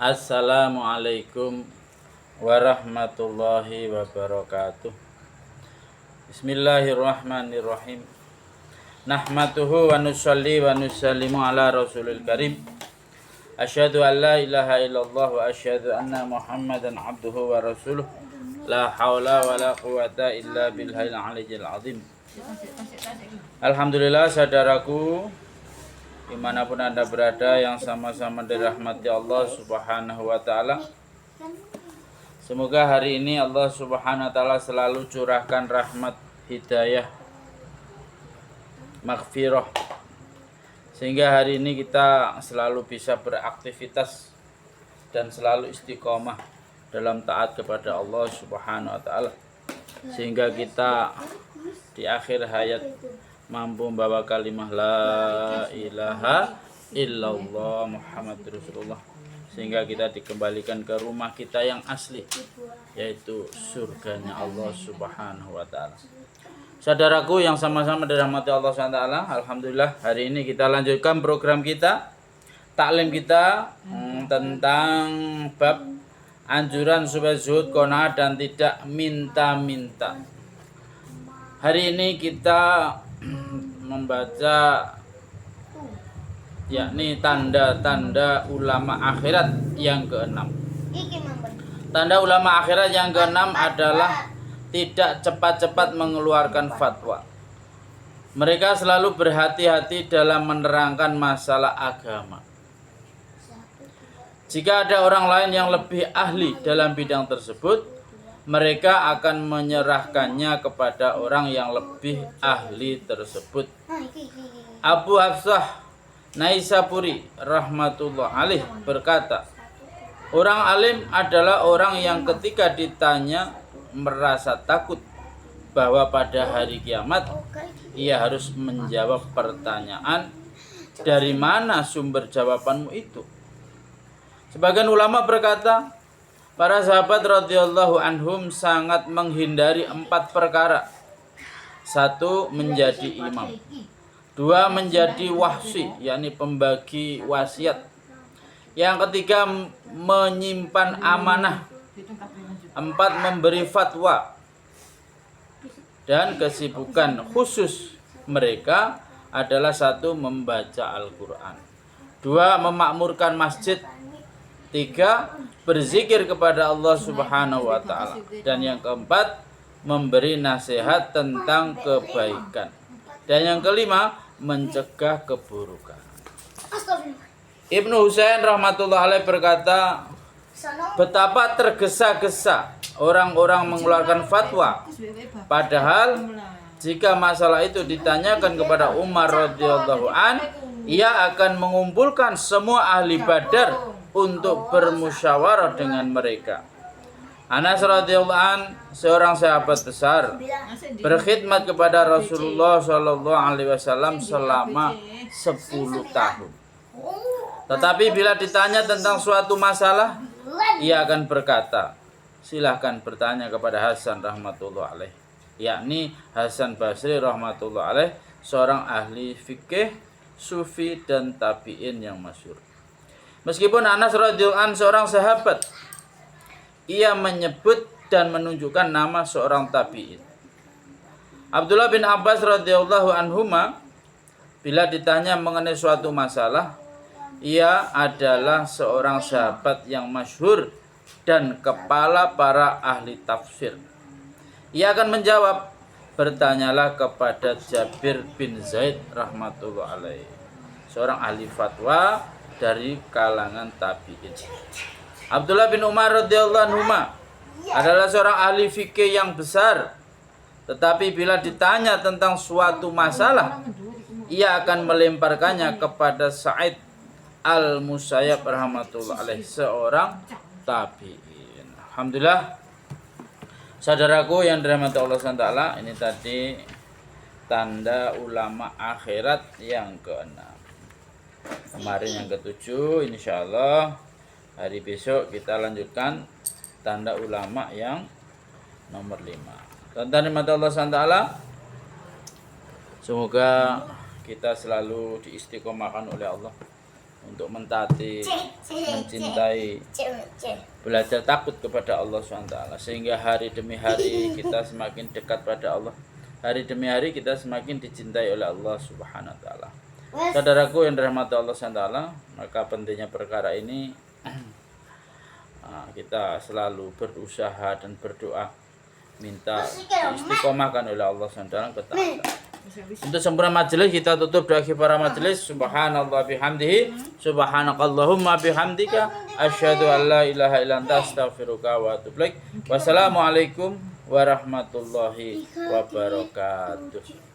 Assalamualaikum warahmatullahi wabarakatuh. Bismillahirrahmanirrahim. Nahmaduhu wa nusalli wa nusallimu ala rasulil karim. Asyhadu an la ilaha illallah wa asyhadu anna Muhammadan abduhu wa rasuluh. La haula wa la quwata illa billahil aliyyil azim. Alhamdulillah, saudaraku, dimanapun Anda berada yang sama-sama dirahmati Allah Subhanahu wa ta'ala. Semoga hari ini Allah Subhanahu wa ta'ala selalu curahkan rahmat, hidayah, maghfirah, sehingga hari ini kita selalu bisa beraktivitas dan selalu istiqomah dalam taat kepada Allah Subhanahu wa ta'ala, sehingga kita di akhir hayat mampu membawa kalimah la ilaha illallah Muhammadur Rasulullah, sehingga kita dikembalikan ke rumah kita yang asli, yaitu surganya Allah Subhanahu wa ta'ala. Saudaraku yang sama-sama dirahmati Allah Subhanahu wa ta'ala, alhamdulillah hari ini kita lanjutkan program kita, taklim kita tentang bab anjuran supaya zuhud, qanaah dan tidak minta-minta. Hari ini kita membaca yakni tanda-tanda ulama akhirat yang keenam. Tanda ulama akhirat yang keenam adalah tidak cepat-cepat mengeluarkan fatwa. Mereka selalu berhati-hati dalam menerangkan masalah agama. Jika ada orang lain yang lebih ahli dalam bidang tersebut, mereka akan menyerahkannya kepada orang yang lebih ahli tersebut. Abu Hafsah Naisaburi rahmatullah alaih berkata, orang alim adalah orang yang ketika ditanya merasa takut bahwa pada hari kiamat ia harus menjawab pertanyaan, dari mana sumber jawabanmu itu? Sebagian ulama berkata, para sahabat radhiyallahu anhum sangat menghindari 4 perkara. 1. Menjadi imam. 2. Menjadi wahsi, yakni pembagi wasiat. Yang ketiga, menyimpan amanah. 4. Memberi fatwa. Dan kesibukan khusus mereka adalah 1. Membaca Al-Quran. 2. Memakmurkan masjid. 3. Berzikir kepada Allah Subhanahu wa ta'ala. Dan yang keempat, memberi nasihat tentang kebaikan. Dan yang kelima, mencegah keburukan. Ibnu Husain rahmatullah alaih berkata, betapa tergesa-gesa orang-orang mengeluarkan fatwa, padahal jika masalah itu ditanyakan kepada Umar radhiyallahu an, ia akan mengumpulkan semua ahli Badar untuk bermusyawarah dengan mereka. Anas radhiyallahu an, seorang sahabat besar, berkhidmat kepada Rasulullah sallallahu alaihi wasallam selama 10 tahun. Tetapi bila ditanya tentang suatu masalah, ia akan berkata, silahkan bertanya kepada Hasan rahmatullah alaih, yakni Hasan Basri rahmatullah alaih, seorang ahli fikih, sufi dan tabi'in yang masyhur. Meskipun Anas radhiyallahu anhu seorang sahabat, ia menyebut dan menunjukkan nama seorang tabi'in. Abdullah bin Abbas radhiyallahu anhuma, bila ditanya mengenai suatu masalah, ia adalah seorang sahabat yang masyhur dan kepala para ahli tafsir. Ia akan menjawab, bertanyalah kepada Jabir bin Zaid rahmatullah alaih, seorang ahli fatwa dari kalangan tabi'in. Abdullah bin Umar radhiyallahu anhu adalah seorang ahli fikih yang besar, tetapi bila ditanya tentang suatu masalah, ia akan melemparkannya kepada Sa'id al-Musayyab rahmatullah alaih, seorang tabi'in. Alhamdulillah, saudaraku yang dirahmati Allah SWT, ini tadi tanda ulama akhirat yang ke-6. Kemarin yang ke-7, insyaallah hari besok kita lanjutkan tanda ulama yang nomor 5. Tuan-tuan dimata Allah SWT, semoga kita selalu diistiqomahkan oleh Allah untuk mentaati, mencintai, belajar takut kepada Allah SWT, sehingga hari demi hari kita semakin dekat pada Allah, hari demi hari kita semakin dicintai oleh Allah Subhanahu wa taala. Saudaraku yang dirahmati Allah SWT, maka pentingnya perkara ini kita selalu berusaha dan berdoa minta istiqomahkan oleh Allah SWT ketaatan. Untuk sempurna majelis kita tutup doa para majelis. Subhanallah bihamdihi, subhanakallahumma bihamdika, asyhadu an la ilaha illa anta, astaghfiruka wa atubu ilaik. Wassalamualaikum warahmatullahi wabarakatuh.